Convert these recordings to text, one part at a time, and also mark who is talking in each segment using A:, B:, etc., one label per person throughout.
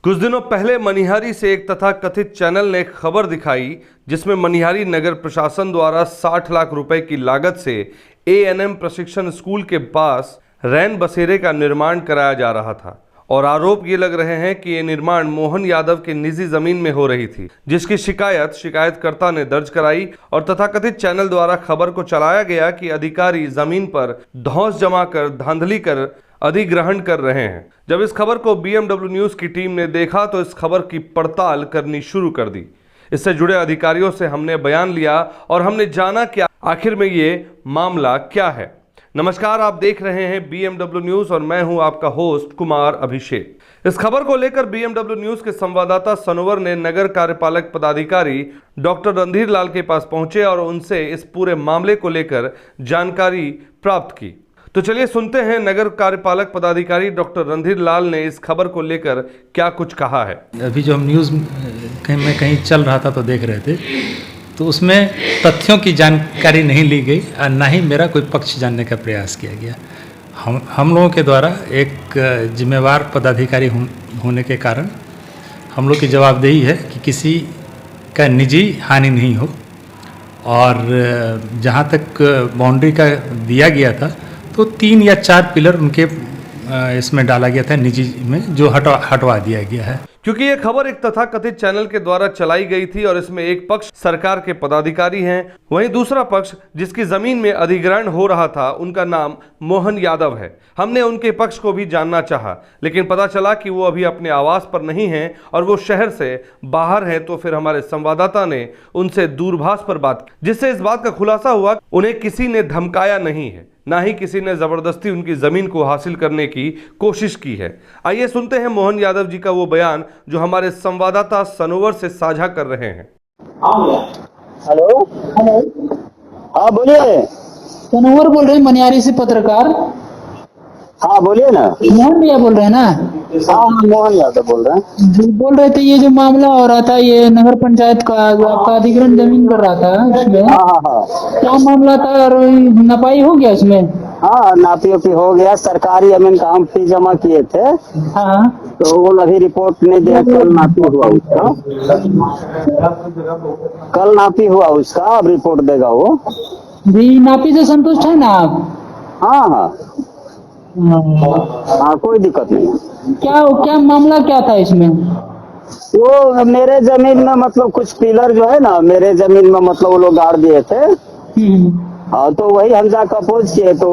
A: कुछ दिनों पहले मनिहारी से एक तथाकथित चैनल ने एक खबर दिखाई जिसमें मनिहारी नगर प्रशासन द्वारा 60 लाख रुपए की लागत से एएनएम प्रशिक्षण स्कूल के पास रैन बसेरे का निर्माण कराया जा रहा था और आरोप ये लग रहे हैं कि ये निर्माण मोहन यादव के निजी जमीन में हो रही थी, जिसकी शिकायतकर्ता ने दर्ज कराई और तथाकथित चैनल द्वारा खबर को चलाया गया कि अधिकारी जमीन पर धौंस जमा कर धांधली कर अधिग्रहण कर रहे हैं। जब इस खबर को बीएमडब्ल्यू न्यूज की टीम ने देखा तो इस खबर की पड़ताल करनी शुरू कर दी। इससे जुड़े अधिकारियों से हमने बयान लिया और हमने जाना कि आखिर में ये मामला क्या है। नमस्कार, आप देख रहे हैं बीएमडब्ल्यू न्यूज और मैं हूं आपका होस्ट कुमार अभिषेक। इस खबर को लेकर बीएमडब्ल्यू न्यूज के संवाददाता सनोवर ने नगर कार्यपालक पदाधिकारी डॉक्टर रणधीर लाल के पास पहुंचे और उनसे इस पूरे मामले को लेकर जानकारी प्राप्त की। तो चलिए सुनते हैं नगर कार्यपालक पदाधिकारी डॉक्टर रणधीर लाल ने इस खबर को लेकर क्या कुछ कहा है।
B: अभी जो हम न्यूज़ में कहीं चल रहा था तो देख रहे थे, तो उसमें तथ्यों की जानकारी नहीं ली गई और ना ही मेरा कोई पक्ष जानने का प्रयास किया गया। हम लोगों के द्वारा एक जिम्मेवार पदाधिकारी होने के कारण हम लोग की जवाबदेही है कि किसी का निजी हानि नहीं हो, और जहाँ तक बाउंड्री का दिया गया था तो 3 या 4 पिलर उनके इसमें डाला गया था निजी में, जो हटवा दिया गया है।
A: क्योंकि ये खबर एक तथाकथित चैनल के द्वारा चलाई गई थी और इसमें एक पक्ष सरकार के पदाधिकारी हैं, वहीं दूसरा पक्ष जिसकी जमीन में अधिग्रहण हो रहा था उनका नाम मोहन यादव है। हमने उनके पक्ष को भी जानना चाहा, लेकिन पता चला कि वो अभी अपने आवास पर नहीं हैं और वो शहर से बाहर हैं। तो फिर हमारे संवाददाता ने उनसे दूरभाष पर बात की, जिससे इस बात का खुलासा हुआ उन्हें किसी ने धमकाया नहीं है, ना ही किसी ने जबरदस्ती उनकी जमीन को हासिल करने की कोशिश की है। आइए सुनते हैं मोहन यादव जी का वो बयान जो हमारे संवाददाता सनोवर से साझा कर रहे हैं।
C: हेलो, हाँ बोलिए।
D: सनोवर बोल रहे हैं, मनिहारी से पत्रकार।
C: हाँ बोलिए ना।
D: मोहन भैया बोल रहे हैं ना?
C: हाँ मोहन यादव बोल रहे हैं।
D: जी, बोल रहे थे ये जो मामला हो रहा था, ये नगर पंचायत का जो आपका अधिग्रहण जमीन कर रहा था उसमें
C: हाँ
D: क्या मामला था और नपाई हो गया उसमें?
C: हाँ, नापी उपी हो गया। सरकारी जमीन का हम फीस जमा किए थे,
D: हाँ,
C: तो वो अभी रिपोर्ट नहीं दिया। कल नापी हुआ उसका, अब रिपोर्ट देगा वो।
D: जी, नापी से संतुष्ट है ना आप?
C: हाँ, कोई दिक्कत नहीं।
D: क्या मामला क्या था इसमें?
C: वो मेरे जमीन में मतलब कुछ पिलर जो है ना, मेरे जमीन में मतलब वो लोग गाड़ दिए थे। हाँ, तो वही हम जाकर अपोज किए, तो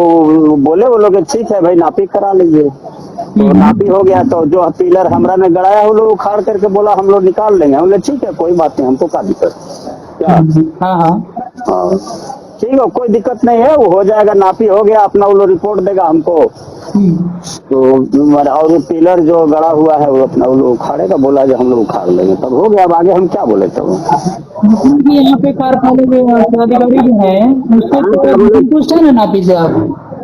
C: बोले वो लोग ठीक है भाई नापी करा लीजिए। तो नापी हो गया, तो जो पिलर हमरा ने गड़ाया वो लोग उखाड़ करके बोला हम लोग निकाल लेंगे। हम लोग ठीक है कोई बात नहीं, हमको क्या दिक्कत क्या। हाँ ठीक है, कोई दिक्कत नहीं है, वो हो जाएगा। नापी हो गया अपना, वो लोग रिपोर्ट देगा हमको। तो और वो पिलर जो गड़ा हुआ है वो अपना वो लोग उखाड़ेगा, बोला जो हम लोग उखाड़ लेंगे, तब हो गया। अब आगे हम क्या बोले तब।
D: यहाँ पे कार्यपालक अधिकारी जो है उससे संतुष्ट है ना नापी से आप?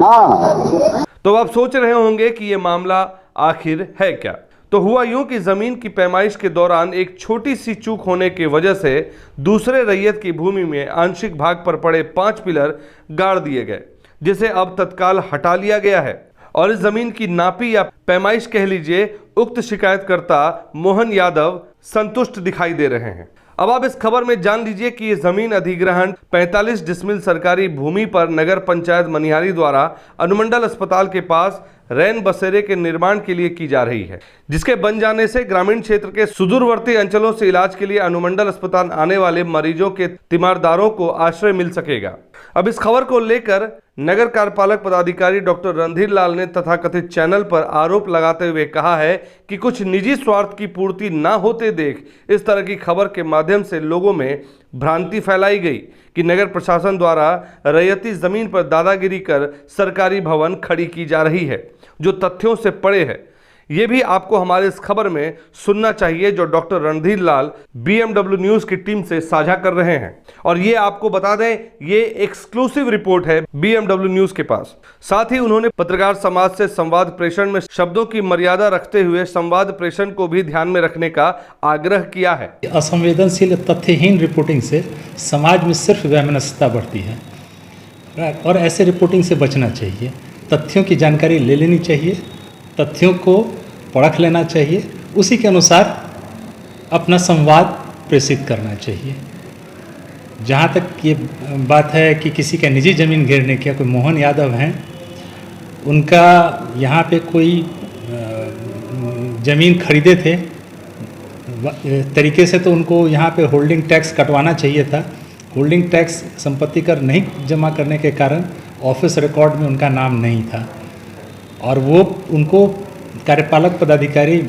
C: हाँ।
A: तो आप सोच रहे होंगे कि ये मामला आखिर है क्या। तो हुआ यूं कि जमीन की पैमाइश के दौरान एक छोटी सी चूक होने की वजह से दूसरे रैयत की भूमि में आंशिक भाग पर पड़े 5 पिलर गाड़ दिए गए, जिसे अब तत्काल हटा लिया गया है और इस जमीन की नापी या पैमाइश कह लीजिए उक्त शिकायतकर्ता मोहन यादव संतुष्ट दिखाई दे रहे हैं। अब आप इस खबर में जान लीजिए कि ये जमीन अधिग्रहण 45 डिसमिल सरकारी भूमि पर नगर पंचायत मनिहारी द्वारा अनुमंडल अस्पताल के पास रैन बसेरे के निर्माण के लिए की जा रही है, जिसके बन जाने से ग्रामीण क्षेत्र के सुदूरवर्ती अंचलों से इलाज के लिए अनुमंडल अस्पताल आने वाले मरीजों के तीमारदारों को आश्रय मिल सकेगा। अब इस खबर को लेकर नगर कार्यपालक पदाधिकारी डॉक्टर रणधीर लाल ने तथाकथित चैनल पर आरोप लगाते हुए कहा है कि कुछ निजी स्वार्थ की पूर्ति ना होते देख इस तरह की खबर के माध्यम से लोगों में भ्रांति फैलाई गई कि नगर प्रशासन द्वारा रैयती जमीन पर दादागिरी कर सरकारी भवन खड़ी की जा रही है, जो तथ्यों से परे है। ये भी आपको हमारे इस खबर में सुनना चाहिए जो डॉक्टर रणधीर लाल बीएमडब्ल्यू न्यूज की टीम से साझा कर रहे हैं। और ये आपको बता दें, ये एक्सक्लूसिव रिपोर्ट है बीएमडब्ल्यू न्यूज के पास। साथ ही उन्होंने पत्रकार समाज से संवाद प्रेषण में शब्दों की मर्यादा रखते हुए संवाद प्रेषण को भी ध्यान में रखने का आग्रह किया है।
B: असंवेदनशील तथ्यहीन रिपोर्टिंग से समाज में सिर्फ वैमनस्यता बढ़ती है और ऐसे रिपोर्टिंग से बचना चाहिए। तथ्यों की जानकारी ले लेनी चाहिए, तथ्यों को परख लेना चाहिए उसी के अनुसार अपना संवाद प्रेषित करना चाहिए। जहाँ तक ये बात है कि किसी का निजी ज़मीन घेरने की, कोई मोहन यादव हैं, उनका यहाँ पे कोई ज़मीन खरीदे थे तरीके से, तो उनको यहाँ पे होल्डिंग टैक्स कटवाना चाहिए था। होल्डिंग टैक्स संपत्ति कर नहीं जमा करने के कारण ऑफिस रिकॉर्ड में उनका नाम नहीं था, और वो उनको कार्यपालक पदाधिकारी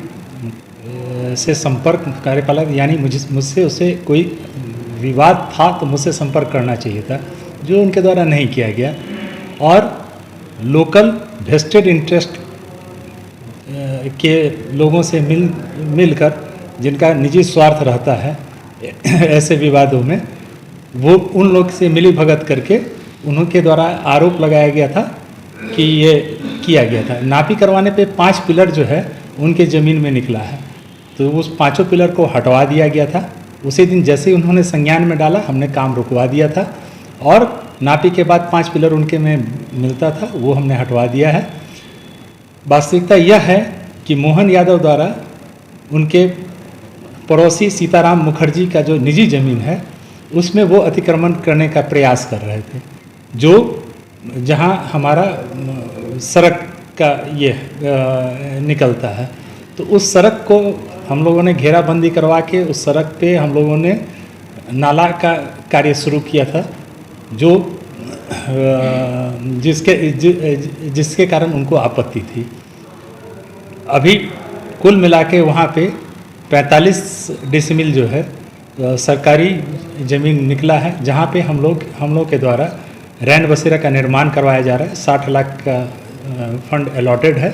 B: से संपर्क, कार्यपालक यानी मुझसे उसे कोई विवाद था तो मुझसे संपर्क करना चाहिए था, जो उनके द्वारा नहीं किया गया। और लोकल वेस्टेड इंटरेस्ट के लोगों से मिलकर, जिनका निजी स्वार्थ रहता है ऐसे विवादों में, वो उन लोग से मिली भगत करके उनके द्वारा आरोप लगाया गया था कि ये किया गया था। नापी करवाने पे 5 पिलर जो है उनके ज़मीन में निकला है, तो उस 5 पिलर को हटवा दिया गया था। उसी दिन जैसे ही उन्होंने संज्ञान में डाला, हमने काम रुकवा दिया था, और नापी के बाद 5 पिलर उनके में मिलता था, वो हमने हटवा दिया है। वास्तविकता यह है कि मोहन यादव द्वारा उनके पड़ोसी सीताराम मुखर्जी का जो निजी ज़मीन है, उसमें वो अतिक्रमण करने का प्रयास कर रहे थे, जो जहाँ हमारा सड़क का ये निकलता है। तो उस सड़क को हम लोगों ने घेराबंदी करवा के उस सड़क पे हम लोगों ने नाला का कार्य शुरू किया था, जो जिसके कारण उनको आपत्ति थी। अभी कुल मिला के वहाँ पे 45 डिसमिल जो है सरकारी ज़मीन निकला है, जहाँ पे हम लोग के द्वारा रैन बसेरा का निर्माण करवाया जा रहा है। 60 लाख का फंड अलॉटेड है।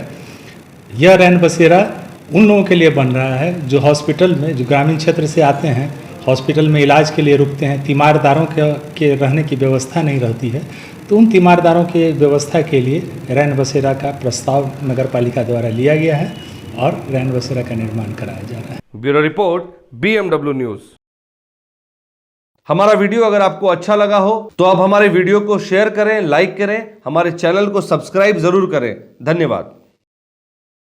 B: यह रैन बसेरा उन लोगों के लिए बन रहा है जो हॉस्पिटल में, जो ग्रामीण क्षेत्र से आते हैं, हॉस्पिटल में इलाज के लिए रुकते हैं, तीमारदारों के रहने की व्यवस्था नहीं रहती है, तो उन तीमारदारों के व्यवस्था के लिए रैन बसेरा का प्रस्ताव नगर पालिका द्वारा लिया गया है और रैन बसेरा का निर्माण कराया जा रहा है।
A: Bureau report, BMW news. हमारा वीडियो अगर आपको अच्छा लगा हो तो आप हमारे वीडियो को शेयर करें, लाइक करें, हमारे चैनल को सब्सक्राइब जरूर करें। धन्यवाद।